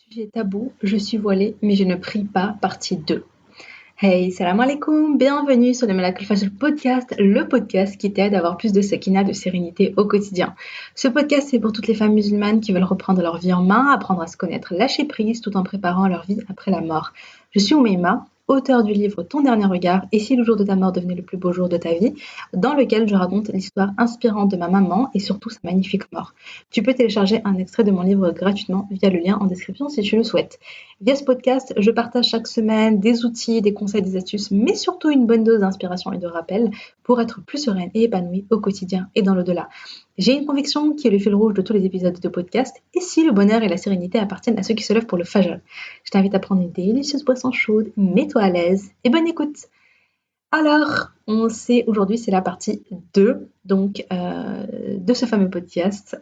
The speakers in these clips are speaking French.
Sujet tabou, je suis voilée, mais je ne prie pas, partie 2. Hey, salam alaikum, bienvenue sur le Malak Al podcast, le podcast qui t'aide à avoir plus de sakina, de sérénité au quotidien. Ce podcast, c'est pour toutes les femmes musulmanes qui veulent reprendre leur vie en main, apprendre à se connaître, lâcher prise, tout en préparant leur vie après la mort. Je suis Oumeima, auteure du livre Ton dernier regard, et si le jour de ta mort devenait le plus beau jour de ta vie, dans lequel je raconte l'histoire inspirante de ma maman et surtout sa magnifique mort. Tu peux télécharger un extrait de mon livre gratuitement via le lien en description si tu le souhaites. Via ce podcast, je partage chaque semaine des outils, des conseils, des astuces, mais surtout une bonne dose d'inspiration et de rappel pour être plus sereine et épanouie au quotidien et dans l'au-delà. J'ai une conviction qui est le fil rouge de tous les épisodes de podcast, et si le bonheur et la sérénité appartiennent à ceux qui se lèvent pour le fajr. Je t'invite à prendre une délicieuse boisson chaude, mets-toi à l'aise et bonne écoute. Alors, on sait aujourd'hui, c'est la partie 2 de ce fameux podcast.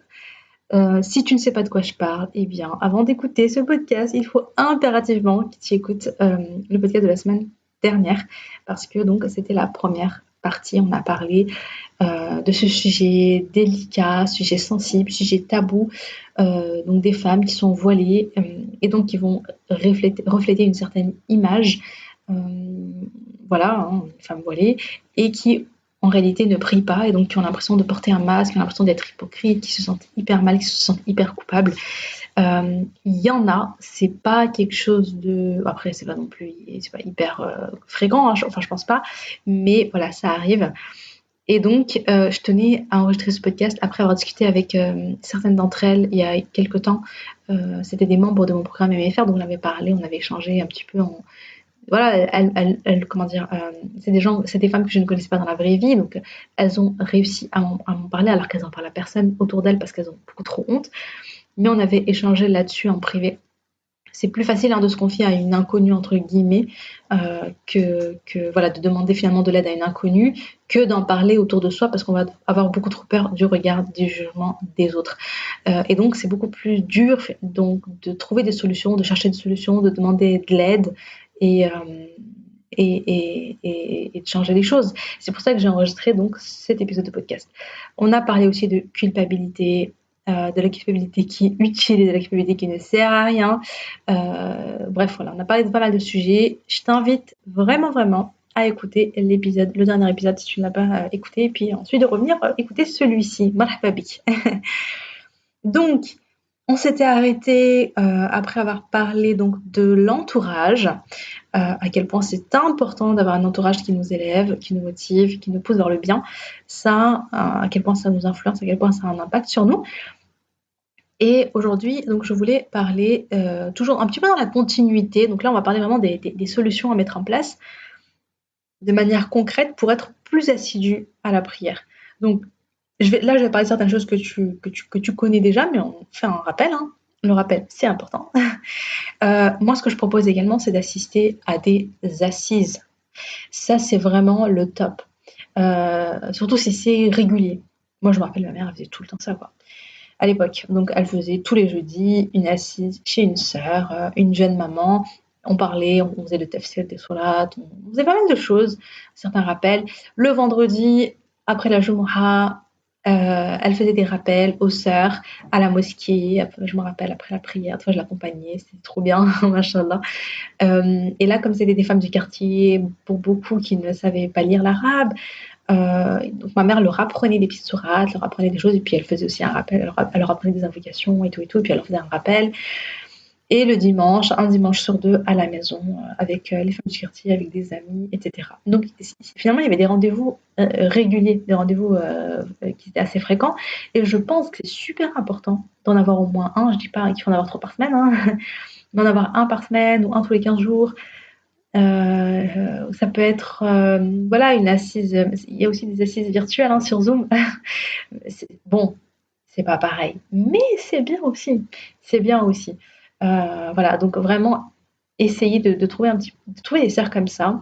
Si tu ne sais pas de quoi je parle, eh bien, avant d'écouter ce podcast, il faut impérativement que tu écoutes le podcast de la semaine dernière, parce que donc c'était la première partie. On a parlé de ce sujet délicat, sujet sensible, sujet tabou, donc des femmes qui sont voilées et donc qui vont refléter une certaine image, voilà, une femme voilée, et qui en réalité ne prient pas et donc qui ont l'impression de porter un masque, qui ont l'impression d'être hypocrites, qui se sentent hyper mal, qui se sentent hyper coupables. Il y en a, c'est pas quelque chose de... Après, c'est pas non plus, c'est pas hyper fréquent, hein, enfin je pense pas, mais voilà, ça arrive. Et donc, je tenais à enregistrer ce podcast après avoir discuté avec certaines d'entre elles il y a quelques temps. C'était des membres de mon programme MFR, donc on avait parlé, on avait échangé un petit peu voilà, comment dire, c'est des femmes que je ne connaissais pas dans la vraie vie, donc elles ont réussi à m'en parler alors qu'elles en parlent à personne autour d'elles parce qu'elles ont beaucoup trop honte. Mais on avait échangé là-dessus en privé. C'est plus facile de se confier à une inconnue entre guillemets que voilà, de demander finalement de l'aide à une inconnue que d'en parler autour de soi parce qu'on va avoir beaucoup trop peur du regard, du jugement des autres. Et donc c'est beaucoup plus dur donc de trouver des solutions, de chercher des solutions, de demander de l'aide et, et de changer les choses. C'est pour ça que j'ai enregistré donc cet épisode de podcast. On a parlé aussi de culpabilité, de la culpabilité qui est utile et de la culpabilité qui ne sert à rien. Bref, voilà, on a parlé de pas mal de sujets. Je t'invite vraiment, vraiment à écouter l'épisode, le dernier épisode si tu ne l'as pas écouté, et puis ensuite de revenir écouter celui-ci. Marhaba bik. Donc, on s'était arrêté après avoir parlé donc de l'entourage, à quel point c'est important d'avoir un entourage qui nous élève, qui nous motive, qui nous pousse vers le bien. Ça, à quel point ça nous influence, à quel point ça a un impact sur nous. Et aujourd'hui, donc, je voulais parler toujours un petit peu dans la continuité. Donc là, on va parler vraiment des solutions à mettre en place de manière concrète pour être plus assidu à la prière. Donc, je vais parler de certaines choses que tu connais déjà, mais on fait un rappel. Le rappel, c'est important. Moi, ce que je propose également, c'est d'assister à des assises. Ça, c'est vraiment le top. Surtout si c'est régulier. Moi, je me rappelle, ma mère, elle faisait tout le temps ça, quoi. À l'époque. Donc, elle faisait tous les jeudis une assise chez une sœur, une jeune maman. On parlait, on faisait le tafsir, des sourates, on faisait pas mal de choses, certains rappels. Le vendredi, après la Jumu'ah, elle faisait des rappels aux sœurs, à la mosquée. Après, je me rappelle, après la prière, des fois, je l'accompagnais, c'était trop bien, machallah. Et là, comme c'était des femmes du quartier, pour beaucoup qui ne savaient pas lire l'arabe, donc ma mère leur apprenait des petites sourates, leur apprenait des choses, et puis elle faisait aussi un rappel, elle leur apprenait des invocations et tout, et puis elle leur faisait un rappel. Et le dimanche, un dimanche sur deux, à la maison, avec les femmes du quartier, avec des amis, etc. Donc finalement, il y avait des rendez-vous réguliers, des rendez-vous qui étaient assez fréquents, et je pense que c'est super important d'en avoir au moins un. Je dis pas qu'il faut en avoir 3 par semaine, d'en avoir un par semaine ou un tous les 15 jours. Ça peut être voilà, une assise. Il y a aussi des assises virtuelles sur Zoom. Bon, c'est pas pareil, mais c'est bien aussi. C'est bien aussi. Voilà, donc vraiment essayer de trouver de trouver des sœurs comme ça,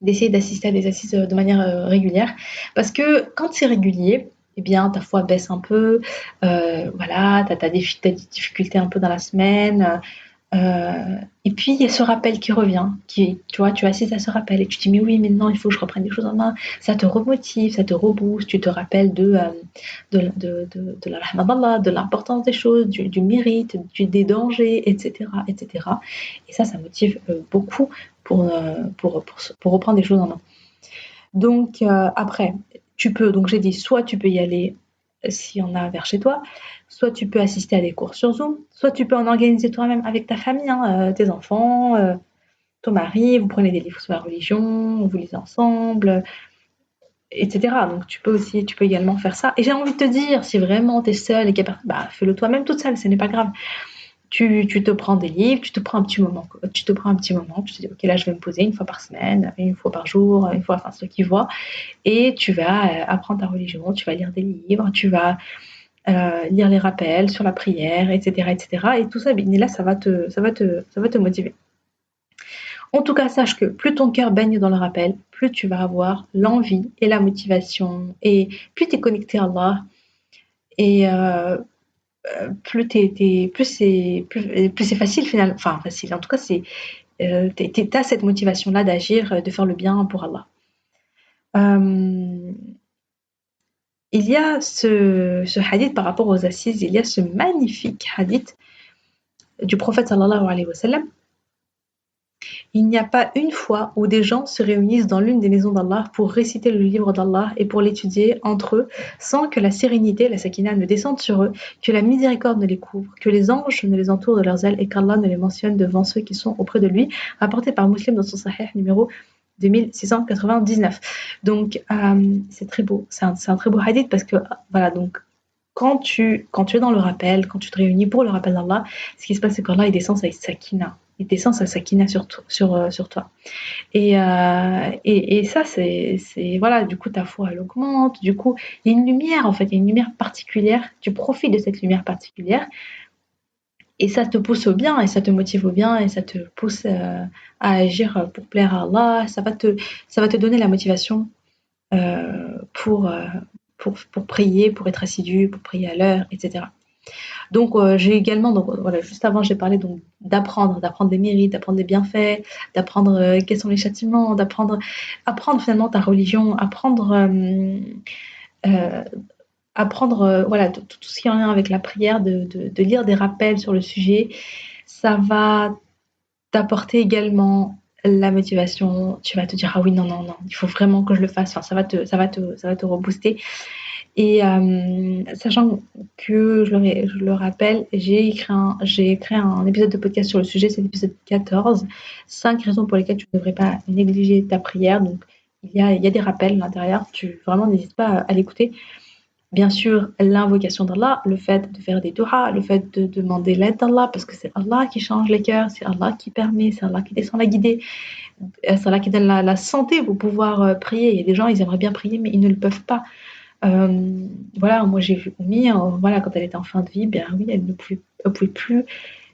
d'essayer d'assister à des assises de manière régulière, parce que quand c'est régulier, eh bien ta foi baisse un peu. Voilà, t'as des difficultés un peu dans la semaine. Et puis il y a ce rappel qui revient, tu vois, tu assistes à ce rappel et tu te dis mais oui, maintenant il faut que je reprenne des choses en main. Ça te remotive, ça te rebooste, tu te rappelles de la rahma d'Allah, de l'importance des choses, du mérite, des dangers, etc., etc. Et ça motive beaucoup pour reprendre des choses en main. Donc après, donc j'ai dit, soit tu peux y aller s'il y en a vers chez toi, soit tu peux assister à des cours sur Zoom, soit tu peux en organiser toi-même avec ta famille, hein, tes enfants, ton mari, vous prenez des livres sur la religion, vous lisez ensemble, etc. Donc tu peux également faire ça. Et j'ai envie de te dire, si vraiment tu es seule et qu'il y a personne, bah fais-le toi-même toute seule, ce n'est pas grave. Tu te prends des livres, tu te prends un petit moment, tu te dis ok là je vais me poser une fois par semaine, une fois par jour, une fois, enfin ce qui voit, et tu vas apprendre ta religion, tu vas lire des livres, tu vas lire les rappels sur la prière, etc., etc. Et tout ça, et là, ça va te motiver. En tout cas, sache que plus ton cœur baigne dans le rappel, plus tu vas avoir l'envie et la motivation, et plus tu es connecté à Allah, et plus c'est facile finalement, enfin facile, en tout cas, t'as cette motivation-là d'agir, de faire le bien pour Allah. Euh, il y a ce hadith par rapport aux assises, il y a ce magnifique hadith du prophète sallallahu alayhi wa sallam. Il n'y a pas une fois où des gens se réunissent dans l'une des maisons d'Allah pour réciter le livre d'Allah et pour l'étudier entre eux, sans que la sérénité, la sakina, ne descende sur eux, que la miséricorde ne les couvre, que les anges ne les entourent de leurs ailes et qu'Allah ne les mentionne devant ceux qui sont auprès de lui, rapporté par Muslim dans son Sahih numéro 2699. Donc, c'est très beau, c'est un très beau hadith parce que, voilà, donc, quand tu es dans le rappel, quand tu te réunis pour le rappel d'Allah, ce qui se passe, c'est qu'Allah, il descend sa sakina. Il descend sa sakina sur toi. Et ça, voilà, du coup, ta foi, elle augmente. Du coup, il y a une lumière, en fait, il y a une lumière particulière. Tu profites de cette lumière particulière et ça te pousse au bien et ça te motive au bien et ça te pousse à agir pour plaire à Allah. Ça va te donner la motivation euh, pour, euh, pour prier, pour être assidu, pour prier à l'heure, etc. Donc j'ai également, donc voilà, juste avant j'ai parlé donc d'apprendre des mérites, d'apprendre des bienfaits, d'apprendre quels sont les châtiments, apprendre finalement ta religion, euh, apprendre voilà tout ce qui est en lien avec la prière, de lire des rappels sur le sujet, ça va t'apporter également la motivation. Tu vas te dire ah oui non non non, il faut vraiment que je le fasse. Enfin ça va te rebooster. Et sachant que je le rappelle, j'ai créé un épisode de podcast sur le sujet, c'est l'épisode 14. 5 raisons pour lesquelles tu ne devrais pas négliger ta prière. Donc, il y a des rappels à l'intérieur. Vraiment, n'hésite pas à l'écouter. Bien sûr, l'invocation d'Allah, le fait de faire des du'as, le fait de demander l'aide d'Allah, parce que c'est Allah qui change les cœurs, c'est Allah qui permet, c'est Allah qui descend la guidée, c'est Allah qui donne la santé pour pouvoir prier. Il y a des gens, ils aimeraient bien prier, mais ils ne le peuvent pas. Voilà, moi j'ai vu Oumi, voilà, quand elle était en fin de vie, bien oui, elle pouvait plus.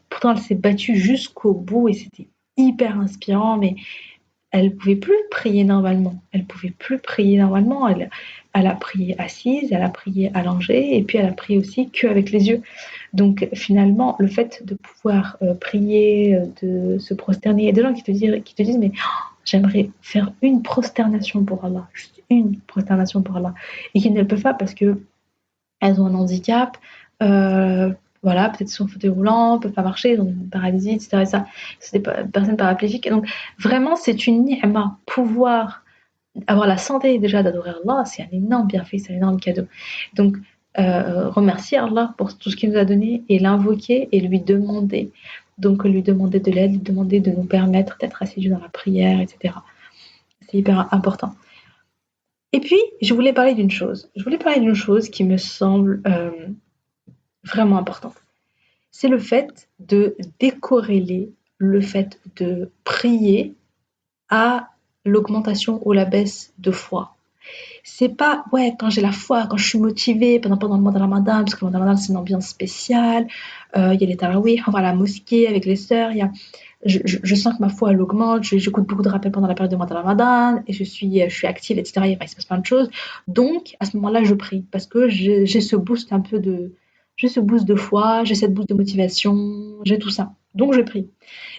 Pourtant, elle s'est battue jusqu'au bout et c'était hyper inspirant, mais elle pouvait plus prier normalement. Elle pouvait plus prier normalement. Elle a prié assise, elle a prié allongée, et puis elle a prié aussi qu'avec les yeux. Donc finalement, le fait de pouvoir prier, de se prosterner, il y a des gens qui te disent mais j'aimerais faire une prosternation pour Allah, juste une prosternation pour Allah, et qui ne le peuvent pas parce que elles ont un handicap, voilà, peut-être sur un fauteuil roulant, ne peuvent pas marcher, ils ont une paralysie, etc. Et ça, c'est des personnes paraplégiques. Et donc, vraiment, c'est une ni'ma. Pouvoir avoir la santé déjà d'adorer Allah, c'est un énorme bienfait, c'est un énorme cadeau. Donc, remercier Allah pour tout ce qu'il nous a donné et l'invoquer et lui demander. Donc, lui demander de l'aide, lui demander de nous permettre d'être assidus dans la prière, etc. C'est hyper important. Et puis, je voulais parler d'une chose. Je voulais parler d'une chose qui me semble vraiment importante. C'est le fait de décorréler le fait de prier à l'augmentation ou la baisse de foi. C'est pas, ouais, quand j'ai la foi, quand je suis motivée pendant le mois de Ramadan, parce que le mois de Ramadan, c'est une ambiance spéciale, il y a les tarawih, on va à la mosquée avec les sœurs, je sens que ma foi, elle augmente, j'écoute beaucoup de rappels pendant la période du mois de Ramadan, et je suis active, etc., il se passe plein de choses. Donc, à ce moment-là, je prie, parce que j'ai ce boost un peu j'ai ce boost de foi, j'ai cette boost de motivation, j'ai tout ça. Donc je prie.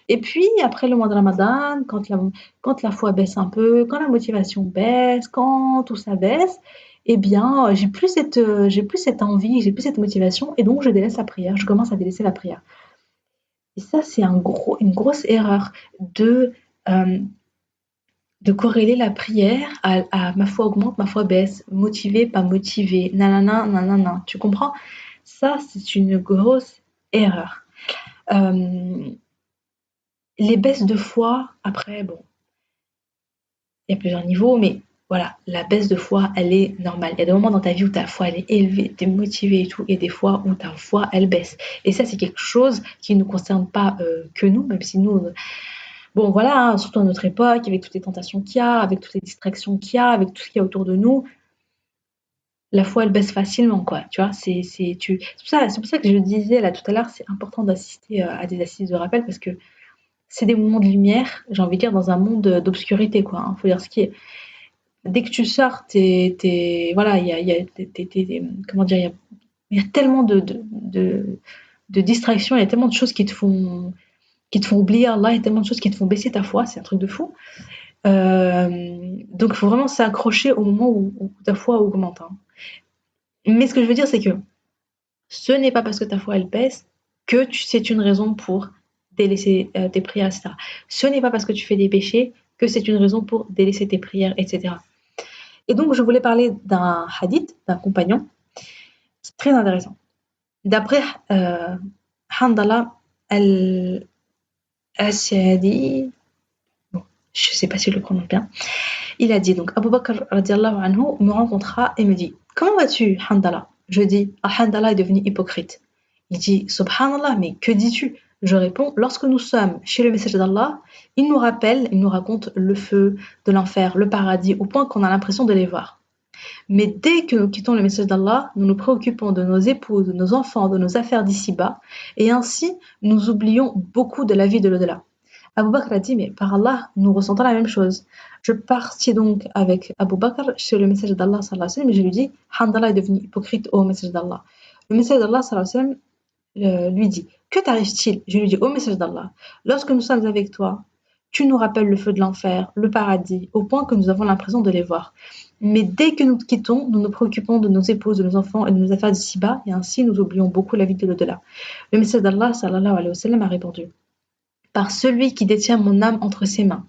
Et puis après le mois de Ramadan, quand la foi baisse un peu, quand la motivation baisse, quand tout ça baisse, eh bien, j'ai plus cette envie, j'ai plus cette motivation, et donc je délaisse la prière. Je commence à délaisser la prière. Et ça, c'est une grosse erreur de euh, de corréler la prière à ma foi augmente, ma foi baisse, motivé, pas motivé, nanana, nanana. Tu comprends? Ça, c'est une grosse erreur. Euh, les baisses de foi, après, bon, il y a plusieurs niveaux, mais voilà, la baisse de foi, elle est normale. Il y a des moments dans ta vie où ta foi, elle est élevée, tu es motivé et tout, et des fois où ta foi, elle baisse. Et ça, c'est quelque chose qui ne nous concerne pas que nous, même si nous, bon voilà, hein, surtout à notre époque, avec toutes les tentations qu'il y a, avec toutes les distractions qu'il y a, avec tout ce qu'il y a autour de nous, la foi, elle baisse facilement, quoi. Tu vois, c'est pour ça que je disais là tout à l'heure, c'est important d'assister à des assises de rappel parce que c'est des moments de lumière, j'ai envie de dire, dans un monde d'obscurité, quoi. Hein, faut dire ce qui est. Dès que tu sors, voilà, comment dire, il y a tellement de distractions, il y a tellement de choses qui te font oublier Allah, il y a tellement de choses qui te font baisser ta foi, c'est un truc de fou. Donc, il faut vraiment s'accrocher au moment où ta foi augmente. Hein. Mais ce que je veux dire, c'est que ce n'est pas parce que ta foi elle baisse que c'est une raison pour délaisser tes prières, etc. Ce n'est pas parce que tu fais des péchés que c'est une raison pour délaisser tes prières, etc. Et donc, je voulais parler d'un hadith, d'un compagnon, c'est très intéressant. D'après Handala al-Asadi, bon, je ne sais pas si je le prononce bien, il a dit donc Abu Bakr radiallahu anhu me rencontra et me dit comment vas-tu Handala? Je dis ah Handala est devenu hypocrite. Il dit subhanallah mais que dis-tu? Je réponds lorsque nous sommes chez le messager d'Allah, il nous rappelle, il nous raconte le feu de l'enfer, le paradis au point qu'on a l'impression de les voir. Mais dès que nous quittons le message d'Allah, nous nous préoccupons de nos épouses, de nos enfants, de nos affaires d'ici-bas et ainsi nous oublions beaucoup de la vie de l'au-delà. Abu Bakr a dit, mais par Allah, nous ressentons la même chose. Je partis donc avec Abu Bakr chez le messager d'Allah sallallahu alayhi wa sallam et je lui dis, Handala est devenu hypocrite au message d'Allah. Le messager d'Allah sallallahu alayhi wa sallam lui dit, que t'arrive-t-il? Je lui dis, au message d'Allah, lorsque nous sommes avec toi, tu nous rappelles le feu de l'enfer, le paradis, au point que nous avons l'impression de les voir. Mais dès que nous te quittons, nous nous préoccupons de nos épouses, de nos enfants et de nos affaires d'ici-bas, et ainsi nous oublions beaucoup la vie de l'au-delà. Le messager d'Allah sallallahu alayhi wa sallam a répondu, par celui qui détient mon âme entre ses mains.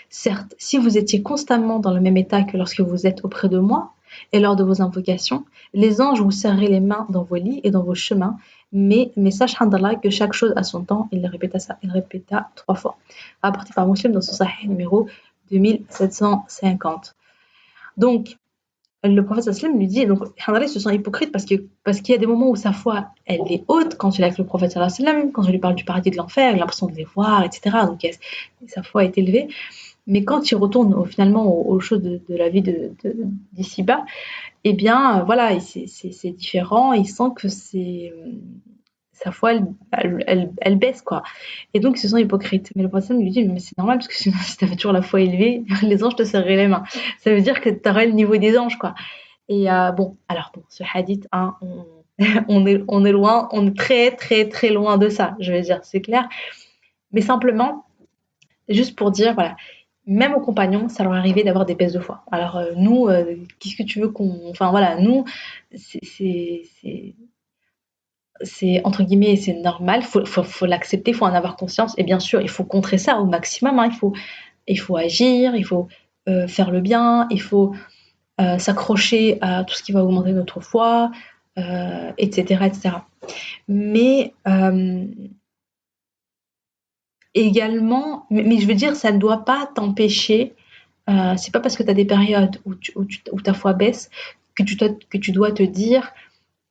Certes, si vous étiez constamment dans le même état que lorsque vous êtes auprès de moi, et lors de vos invocations, les anges vous serraient les mains dans vos lits et dans vos chemins, mais sache Handallah que chaque chose a son temps, il répéta 3 fois. Rapporté par Muslim dans son Sahih numéro 2750. Donc, le prophète sallam lui dit, donc Handallah se sent hypocrite parce qu'il y a des moments où sa foi elle est haute quand il est avec le prophète sallam, quand je lui parle du paradis de l'enfer, il a l'impression de les voir, etc. Donc sa foi est élevée. Mais quand il retourne finalement aux choses de la vie d'ici-bas, eh bien voilà, c'est différent, il sent que sa foi elle baisse quoi. Et donc ils se sent hypocrite. Mais le prophète lui dit, mais c'est normal parce que sinon si tu avais toujours la foi élevée, les anges te serraient les mains. Ça veut dire que tu aurais le niveau des anges quoi. Et bon, ce hadith, hein, on est loin, on est très très très loin de ça, je veux dire, c'est clair. Mais simplement, juste pour dire, voilà, même aux compagnons, ça leur arrivait d'avoir des baisses de foi. Alors nous, qu'est-ce que tu veux qu'on... Enfin voilà, nous, c'est entre guillemets, c'est normal, faut l'accepter, il faut en avoir conscience. Et bien sûr, il faut contrer ça au maximum. Hein, il faut agir, il faut faire le bien, il faut s'accrocher à tout ce qui va augmenter notre foi, etc., etc. Mais également, mais je veux dire, ça ne doit pas t'empêcher. C'est pas parce que tu as des périodes où ta foi baisse que tu dois te dire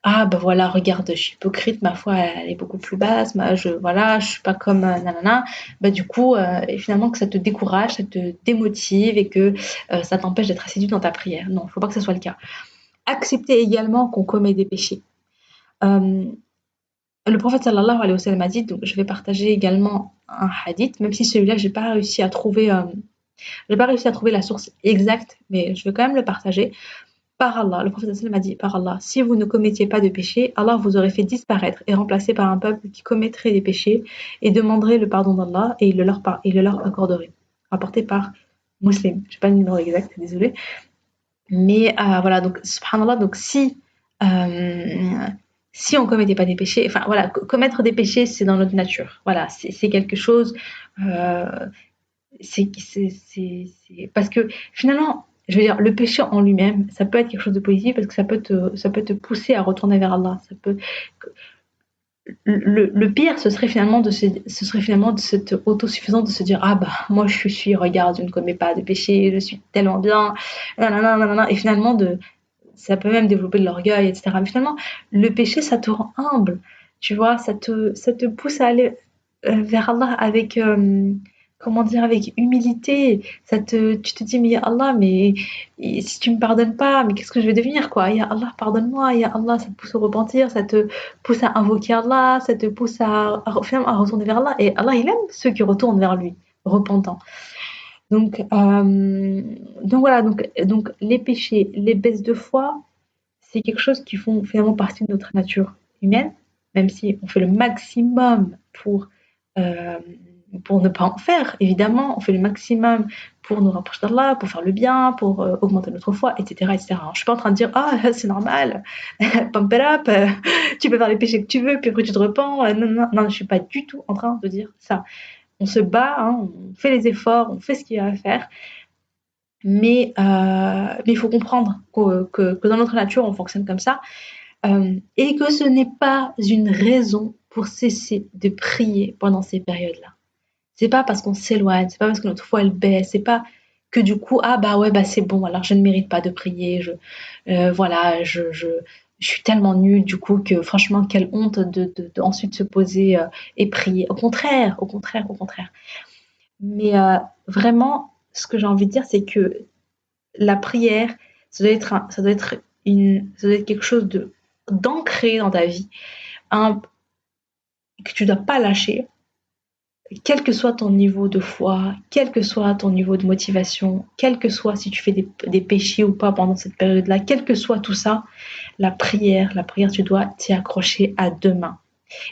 ah ben voilà, regarde, je suis hypocrite, ma foi elle est beaucoup plus basse, je suis pas comme nanana. Bah du coup, et finalement que ça te décourage, ça te démotive et que ça t'empêche d'être assidu dans ta prière. Non, il faut pas que ce soit le cas. Accepter également qu'on commet des péchés. Le prophète sallallahu alayhi wa sallam a dit, donc je vais partager également un hadith, même si celui-là j'ai pas réussi à trouver la source exacte, mais je vais quand même le partager. par Allah, le prophète sallam a dit, par Allah, si vous ne commettiez pas de péché, Allah vous aurait fait disparaître et remplacé par un peuple qui commettrait des péchés et demanderait le pardon d'Allah et il le leur accorderait. Rapporté par Muslim. Je sais pas le numéro exact, désolé. Mais voilà, donc subhanallah, donc si on commettait pas des péchés, enfin voilà, commettre des péchés, c'est dans notre nature. Voilà, c'est quelque chose, euh, c'est parce que finalement, je veux dire, le péché en lui-même, ça peut être quelque chose de positif parce que ça peut te pousser à retourner vers Allah. Ça peut, le pire, ce serait finalement de cette autosuffisance de se dire ah bah moi je suis, regarde, je ne commets pas de péché, je suis tellement bien, nanana, nanana, et finalement ça peut même développer de l'orgueil, etc. Mais finalement, le péché, ça te rend humble, tu vois, ça te pousse à aller vers Allah avec, comment dire, avec humilité. Tu te dis, mais ya Allah, mais si tu me pardonnes pas, mais qu'est-ce que je vais devenir, quoi? Ya Allah, pardonne-moi, ya Allah, ça te pousse au repentir, ça te pousse à invoquer Allah, ça te pousse finalement, à retourner vers Allah. Et Allah, il aime ceux qui retournent vers lui, repentants. Donc, voilà, donc les péchés, les baisses de foi, c'est quelque chose qui font finalement partie de notre nature humaine, même si on fait le maximum euh, pour ne pas en faire, évidemment, on fait le maximum pour nous rapprocher d'Allah, pour faire le bien, pour augmenter notre foi, etc., etc. Je ne suis pas en train de dire ah c'est normal, pump it up, tu peux faire les péchés que tu veux, puis après tu te repens. Non, non, non, je ne suis pas du tout en train de dire ça. On se bat, hein, on fait les efforts, on fait ce qu'il y a à faire, mais il faut comprendre que dans notre nature, on fonctionne comme ça, et que ce n'est pas une raison pour cesser de prier pendant ces périodes-là. C'est pas parce qu'on s'éloigne, c'est pas parce que notre foi elle baisse, c'est pas que du coup ah bah ouais bah c'est bon alors je ne mérite pas de prier, voilà je suis tellement nulle du coup que franchement quelle honte de ensuite se poser et prier. Au contraire, au contraire, au contraire. Mais vraiment, ce que j'ai envie de dire, c'est que la prière, ça doit être quelque chose d'ancré dans ta vie, un, que tu ne dois pas lâcher, quel que soit ton niveau de foi, quel que soit ton niveau de motivation, quel que soit si tu fais des péchés ou pas pendant cette période-là, quel que soit tout ça, la prière, tu dois t'y accrocher à deux mains.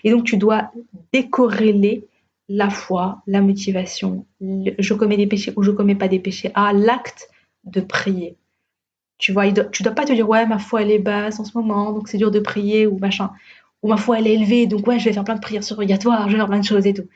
Et donc, tu dois décorréler la foi, la motivation, je commets des péchés ou je commets pas des péchés, à l'acte de prier. Tu vois, tu dois pas te dire ouais ma foi elle est basse en ce moment donc c'est dur de prier ou machin, ou ma foi elle est élevée donc ouais je vais faire plein de prières surrogatoires, je vais faire plein de choses et tout.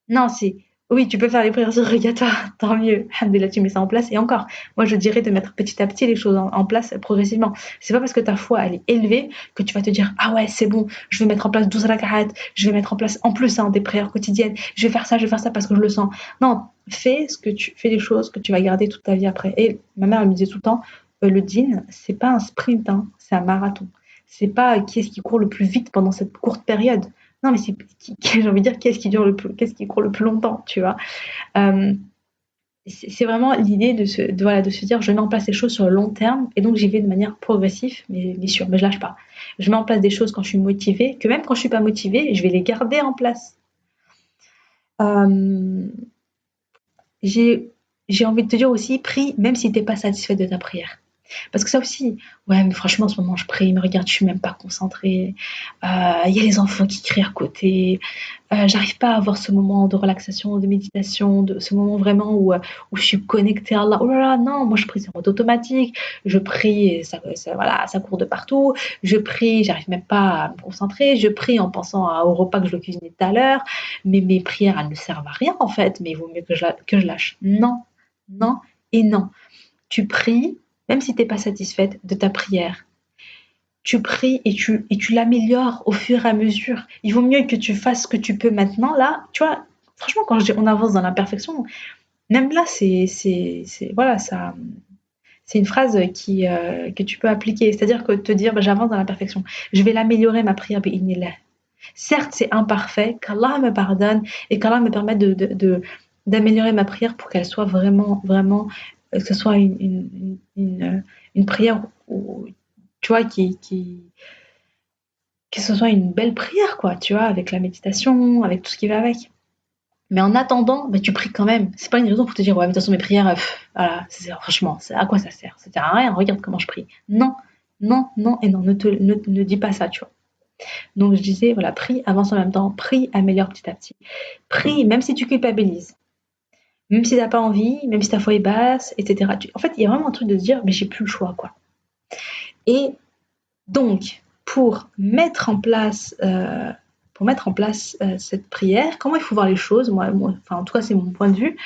Non, c'est oui, tu peux faire les prières surrogatoires, tant mieux. Alhamdoulilah, tu mets ça en place. Et encore, moi, je dirais de mettre petit à petit les choses en place progressivement. C'est pas parce que ta foi, elle est élevée que tu vas te dire, ah ouais, c'est bon, je vais mettre en place 12 rak'at, je vais mettre en place en plus des prières quotidiennes, je vais faire ça parce que je le sens. Non, fais les choses que tu vas garder toute ta vie après. Et ma mère, elle me disait tout le temps, le dîn, c'est pas un sprint, hein, c'est un marathon. C'est pas qui est-ce qui court le plus vite pendant cette courte période. Non, mais j'ai envie de dire, qu'est-ce qui court le plus longtemps, tu vois. Euh, c'est vraiment l'idée voilà, de se dire, je mets en place les choses sur le long terme, et donc j'y vais de manière progressive, mais sûre, mais je lâche pas. Je mets en place des choses quand je suis motivée, que même quand je suis pas motivée, je vais les garder en place. Euh, j'ai envie de te dire aussi, prie, même si t'es pas satisfaite de ta prière. Parce que ça aussi, ouais, mais franchement, en ce moment, je prie, mais regarde, je suis même pas concentrée. Il y a les enfants qui crient à côté. J'arrive pas à avoir ce moment de relaxation, de méditation, ce moment vraiment où je suis connectée à Allah. Oh là là, non, moi je prie en mode automatique. Je prie, et voilà, ça court de partout. Je prie, j'arrive même pas à me concentrer. Je prie en pensant au repas que je dois cuisiner tout à l'heure. Mais mes prières, elles ne servent à rien en fait. Mais il vaut mieux que je lâche. Non, non et non. Tu pries, même si tu n'es pas satisfaite de ta prière. Tu pries et tu l'améliores au fur et à mesure. Il vaut mieux que tu fasses ce que tu peux maintenant. Là, tu vois, franchement, quand je dis on avance dans l'imperfection, même là, voilà, ça, c'est une phrase que tu peux appliquer. C'est-à-dire que te dire, bah, j'avance dans l'imperfection. Je vais l'améliorer, ma prière, bi'idhnillah. Certes, c'est imparfait, qu'Allah me pardonne et qu'Allah me permette d'améliorer ma prière pour qu'elle soit vraiment, vraiment, que ce soit une prière où, tu vois, que ce soit une belle prière, quoi, tu vois, avec la méditation, avec tout ce qui va avec. Mais en attendant, tu pries quand même. C'est pas une raison pour te dire, ouais, mais de toute façon, mes prières, voilà, franchement, à quoi ça sert? Ça sert à rien, regarde comment je prie. Non, non, non, et non, ne dis pas ça, tu vois. Donc, je disais, voilà, prie, avance en même temps, prie, améliore petit à petit. Prie, même si tu culpabilises, même si t'as pas envie, même si ta foi est basse, etc. En fait, il y a vraiment un truc de se dire, mais j'ai plus le choix, quoi. Et donc, pour mettre en place cette prière, comment il faut voir les choses, moi, enfin, en tout cas, c'est mon point de vue,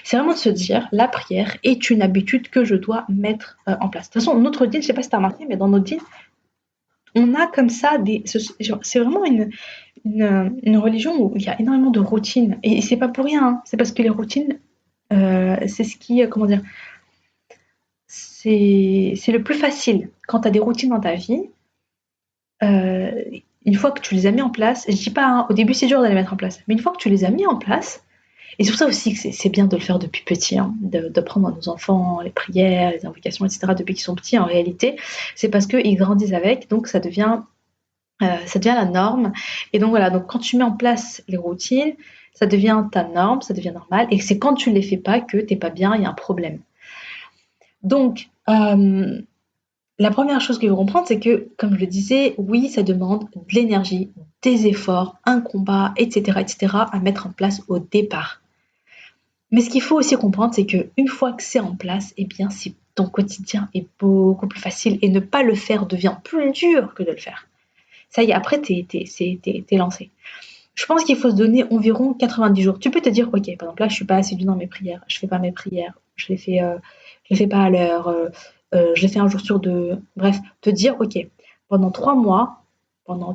c'est vraiment de se dire, la prière est une habitude que je dois mettre en place. De toute façon, notre dîne, je sais pas si tu as remarqué, mais dans notre dîne, on a comme ça c'est vraiment une religion où il y a énormément de routines. Et c'est pas pour rien, hein. C'est parce que les routines, c'est ce qui, comment dire, c'est le plus facile. Quand tu as des routines dans ta vie, euh, une fois que tu les as mis en place, je dis pas, hein, au début c'est dur de les mettre en place, mais une fois que tu les as mis en place, et c'est pour ça aussi que c'est bien de le faire depuis petit, hein, d'apprendre à nos enfants les prières, les invocations, etc. depuis qu'ils sont petits en réalité, c'est parce qu'ils grandissent avec, donc ça devient la norme. Et donc voilà, donc quand tu mets en place les routines, ça devient ta norme, ça devient normal, et c'est quand tu ne les fais pas que t'es pas bien, il y a un problème. Donc, la première chose qu'il faut comprendre, c'est que, comme je le disais, oui, ça demande de l'énergie, des efforts, un combat, etc., à mettre en place au départ. Mais ce qu'il faut aussi comprendre, c'est qu'une fois que c'est en place, eh bien, ton quotidien est beaucoup plus facile et ne pas le faire devient plus dur que de le faire. Ça y est, après, t'es lancé. Je pense qu'il faut se donner environ 90 jours. Tu peux te dire, ok, par exemple, là, je suis pas assidue dans mes prières, je fais pas mes prières, je les fais pas à l'heure, je les fais un jour sur deux. Bref, te dire, ok, pendant 3 mois,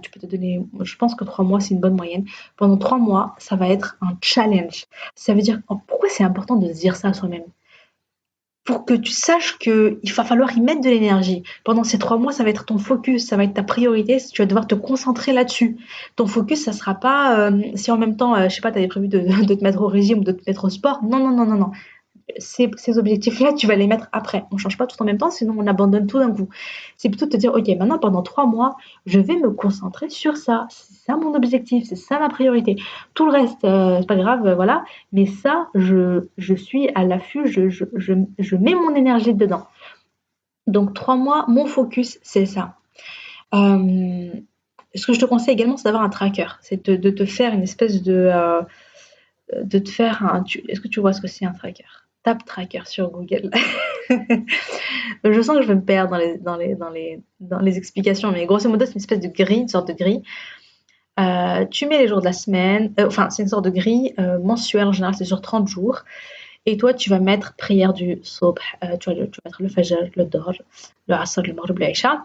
tu peux te donner, je pense que 3 mois, c'est une bonne moyenne. Pendant 3 mois, ça va être un challenge. Ça veut dire, pourquoi c'est important de se dire ça à soi-même? Pour que tu saches qu'il va falloir y mettre de l'énergie. Pendant ces 3 mois, ça va être ton focus, ça va être ta priorité, tu vas devoir te concentrer là-dessus. Ton focus, ça sera pas si en même temps, je sais pas, tu avais prévu de te mettre au régime ou de te mettre au sport. Non, non, non, non, non. Ces objectifs-là, tu vas les mettre après. On ne change pas tout en même temps, sinon on abandonne tout d'un coup. C'est plutôt de te dire, ok, maintenant pendant 3 mois, je vais me concentrer sur ça. C'est ça mon objectif, c'est ça ma priorité. Tout le reste, c'est pas grave, voilà. Mais ça, je suis à l'affût, je mets mon énergie dedans. Donc 3 mois, mon focus, c'est ça. Ce que je te conseille également, c'est d'avoir un tracker. C'est de te faire une espèce de te faire un. Est-ce que tu vois ce que c'est un tracker? Tape tracker sur Google. Je sens que je vais me perdre dans les explications, mais grosso modo, c'est une espèce de grille, une sorte de grille. Tu mets les jours de la semaine, enfin, c'est une sorte de grille mensuelle en général, c'est sur 30 jours. Et toi, tu vas mettre prière du Sobh, tu vas mettre le Fajr, le Dohr, le Asr, le Maghrib, le Isha.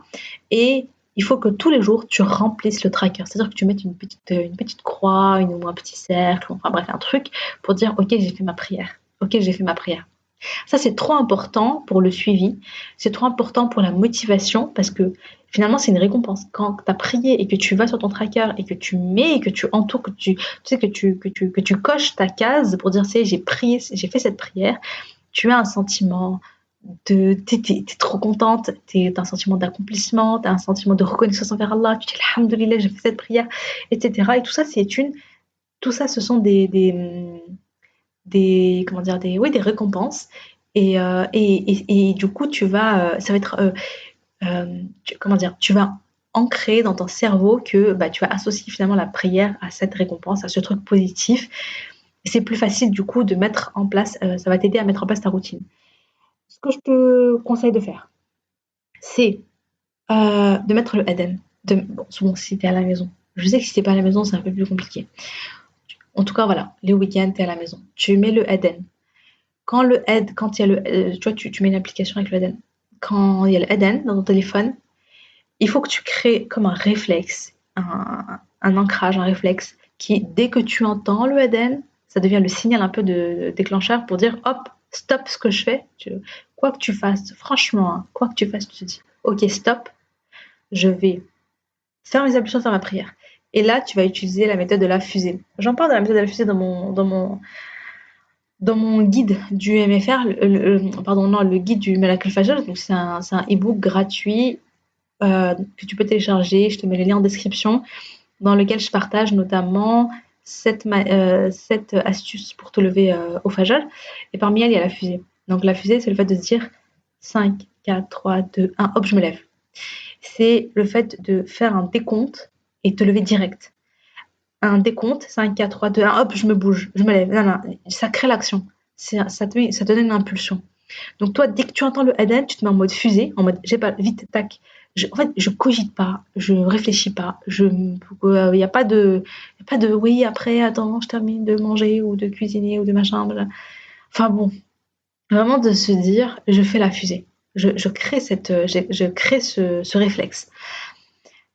Et il faut que tous les jours, tu remplisses le tracker. C'est-à-dire que tu mettes une petite croix, ou un petit cercle, enfin bref, un truc pour dire, ok, j'ai fait ma prière. Ok, j'ai fait ma prière. Ça, c'est trop important pour le suivi, c'est trop important pour la motivation parce que finalement, c'est une récompense. Quand tu as prié et que tu vas sur ton tracker et que tu mets et que tu entoures, que tu coches ta case pour dire, j'ai prié, j'ai fait cette prière, tu as un sentiment t'es trop contente, t'as un sentiment d'accomplissement, t'as un sentiment de reconnaissance envers Allah, tu dis alhamdoulilah, j'ai fait cette prière, etc. Et tout ça, ce sont comment dire, des récompenses. Et du coup, ça va être, comment dire, tu vas ancrer dans ton cerveau que tu vas associer finalement la prière à cette récompense, à ce truc positif. Et c'est plus facile du coup de mettre en place, ça va t'aider à mettre en place ta routine. Ce que je te conseille de faire, c'est de mettre le Eden. Bon, souvent si t'es à la maison. Je sais que si t'es pas à la maison, c'est un peu plus compliqué. En tout cas, voilà, les week-ends, t'es à la maison. Tu mets le Eden. Quand il y a tu vois, tu mets une application avec le Eden. Quand il y a le Eden dans ton téléphone, il faut que tu crées comme un réflexe, un ancrage, un réflexe qui, dès que tu entends le Eden, ça devient le signal un peu de déclencheur pour dire hop, stop ce que je fais. Quoi que tu fasses, franchement, hein, quoi que tu fasses, tu te dis ok, stop, je vais faire mes ablutions, faire ma prière. Et là, tu vas utiliser la méthode de la fusée. J'en parle de la méthode de la fusée dans mon guide du MFR, le guide du Malak al-Fajr. Donc c'est un e-book gratuit que tu peux télécharger. Je te mets le lien en description, dans lequel je partage notamment 7 astuces pour te lever au Fajr. Et parmi elles, il y a la fusée. Donc la fusée, c'est le fait de se dire 5, 4, 3, 2, 1, hop, je me lève. C'est le fait de faire un décompte et te lever direct. Un décompte, 5, 4, 3, 2, 1, hop, je me bouge, je me lève. Non, non, ça crée l'action. Ça te donne une impulsion. Donc toi, dès que tu entends le adhan, tu te mets en mode fusée, en mode j'ai pas vite, tac. En fait, je cogite pas, je réfléchis pas, y a pas de, oui après, attends, je termine de manger ou de cuisiner ou de machin. Voilà. Enfin bon, vraiment de se dire, je fais la fusée. Je crée je crée ce réflexe.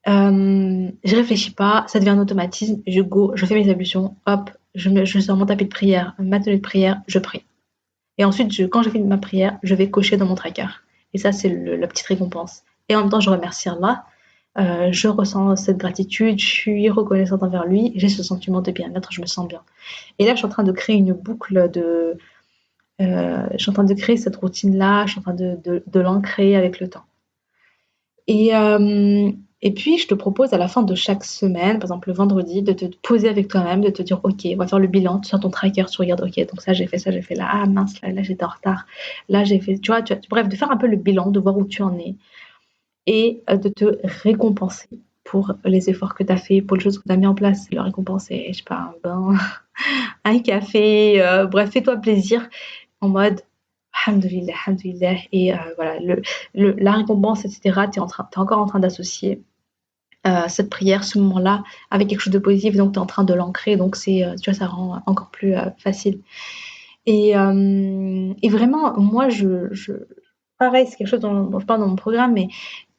Je réfléchis pas, ça devient un automatisme. Je fais mes ablutions, hop, je sors mon tapis de prière, ma tenue de prière, je prie. Et ensuite, quand j'ai fait ma prière, je vais cocher dans mon tracker. Et ça, c'est la petite récompense. Et en même temps, je remercie Allah. Je ressens cette gratitude, je suis reconnaissante envers lui, j'ai ce sentiment de bien-être, je me sens bien. Et là, je suis en train de créer une boucle je suis en train de créer cette routine-là, je suis en train de l'ancrer avec le temps. Et, euh, et puis, je te propose à la fin de chaque semaine, par exemple le vendredi, de te poser avec toi-même, de te dire, OK, on va faire le bilan, tu sors ton tracker, tu regardes, OK, donc ça, j'ai fait là, ah mince, là j'étais en retard, là j'ai fait, bref, de faire un peu le bilan, de voir où tu en es, et de te récompenser pour les efforts que tu as fait, pour les choses que tu as mis en place, le récompenser, je sais pas, un bain, un café, bref, fais-toi plaisir en mode Alhamdulillah, alhamdulillah. Et voilà, la récompense, etc., tu es encore en train d'associer cette prière, ce moment-là, avec quelque chose de positif, donc tu es en train de l'ancrer, donc tu vois, ça rend encore plus facile. Et vraiment, moi, pareil, c'est quelque chose dont je parle dans mon programme, mais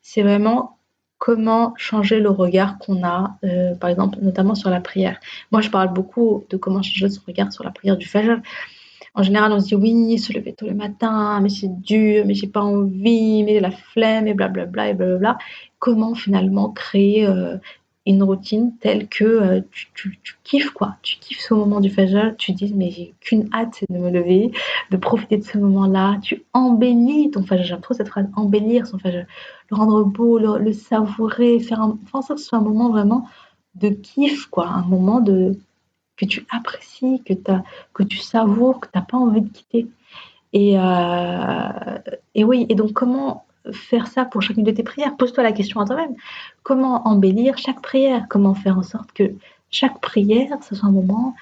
c'est vraiment comment changer le regard qu'on a, par exemple, notamment sur la prière. Moi, je parle beaucoup de comment changer son regard sur la prière du Fajr. En général, on se dit oui, se lever tôt le matin, mais c'est dur, mais j'ai pas envie, mais la flemme, et blablabla, et blablabla. Comment finalement créer une routine telle que tu kiffes quoi, tu kiffes ce moment du Fajr, tu dis mais j'ai qu'une hâte, c'est de me lever, de profiter de ce moment-là, tu embellis ton Fajr, j'aime trop cette phrase, embellir son Fajr, le rendre beau, le savourer, faire en sorte que ce soit un moment vraiment de kiff quoi, un moment que tu apprécies, que tu savoures, que tu n'as pas envie de quitter. Et, euh, et oui, et donc comment faire ça pour chacune de tes prières? Pose-toi la question à toi-même. Comment embellir chaque prière? Comment faire en sorte que chaque prière, ce soit un moment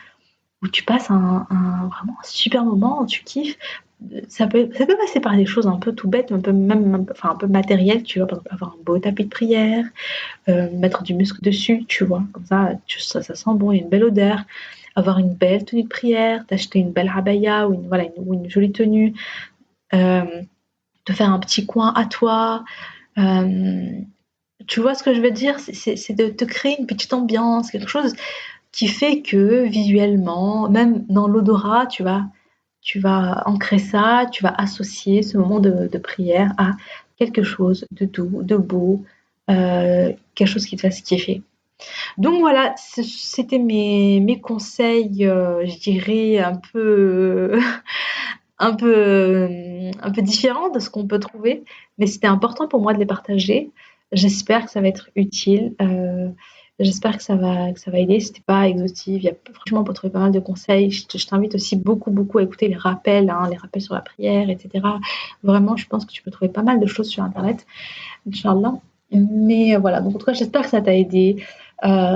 où tu passes vraiment un super moment, où tu kiffes. Ça peut passer par des choses un peu tout bêtes, un peu matérielles, tu vois, par exemple, avoir un beau tapis de prière, mettre du musc dessus, tu vois, comme ça, ça sent bon, il y a une belle odeur, avoir une belle tenue de prière, t'acheter une belle abaya ou une jolie tenue, euh, te faire un petit coin à toi. euh, Tu vois ce que je veux dire? C'est de te créer une petite ambiance, quelque chose qui fait que visuellement, même dans l'odorat, tu vas ancrer ça, tu vas associer ce moment de prière à quelque chose de doux, de beau, quelque chose qui te fasse kiffer. Donc voilà, c'était mes conseils, je dirais un peu différents de ce qu'on peut trouver, mais c'était important pour moi de les partager. J'espère que ça va être utile. J'espère que ça va aider. C'était pas exhaustif. Franchement, on peut trouver pas mal de conseils. Je t'invite aussi beaucoup, beaucoup à écouter les rappels, hein, les rappels sur la prière, etc. Vraiment, je pense que tu peux trouver pas mal de choses sur Internet. Inch'Allah. Mais voilà, donc en tout cas, j'espère que ça t'a aidé.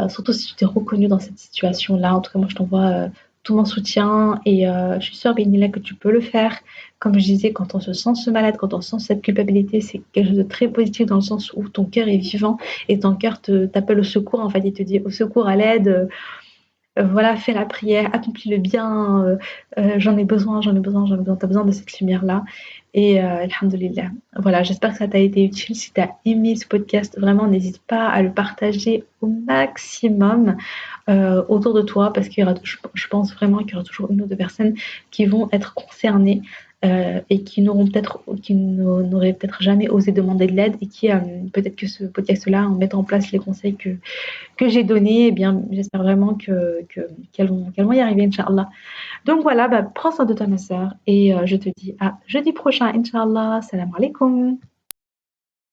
Surtout si tu t'es reconnu dans cette situation-là. En tout cas, moi, je t'envoie tout mon soutien et je suis sûre, Benila, que tu peux le faire. Comme je disais, quand on se malade, quand on sent cette culpabilité, c'est quelque chose de très positif dans le sens où ton cœur est vivant et ton cœur t'appelle au secours. En fait, il te dit au secours, à l'aide. Voilà, fais la prière, accomplis le bien, j'en ai besoin, j'en ai besoin, j'en ai besoin, tu as besoin de cette lumière-là. Et alhamdoulilah. Voilà, j'espère que ça t'a été utile. Si tu as aimé ce podcast, vraiment, n'hésite pas à le partager au maximum autour de toi, parce je pense vraiment qu'il y aura toujours une ou deux personnes qui vont être concernées et qui n'auraient peut-être jamais osé demander de l'aide et qui, peut-être que ce podcast-là, en mettant en place les conseils que j'ai donné, eh bien, j'espère vraiment qu'elles vont y arriver, Inch'Allah. Donc voilà, prends soin de toi, ma sœur, et je te dis à jeudi prochain, Inch'Allah. Salam alaikum.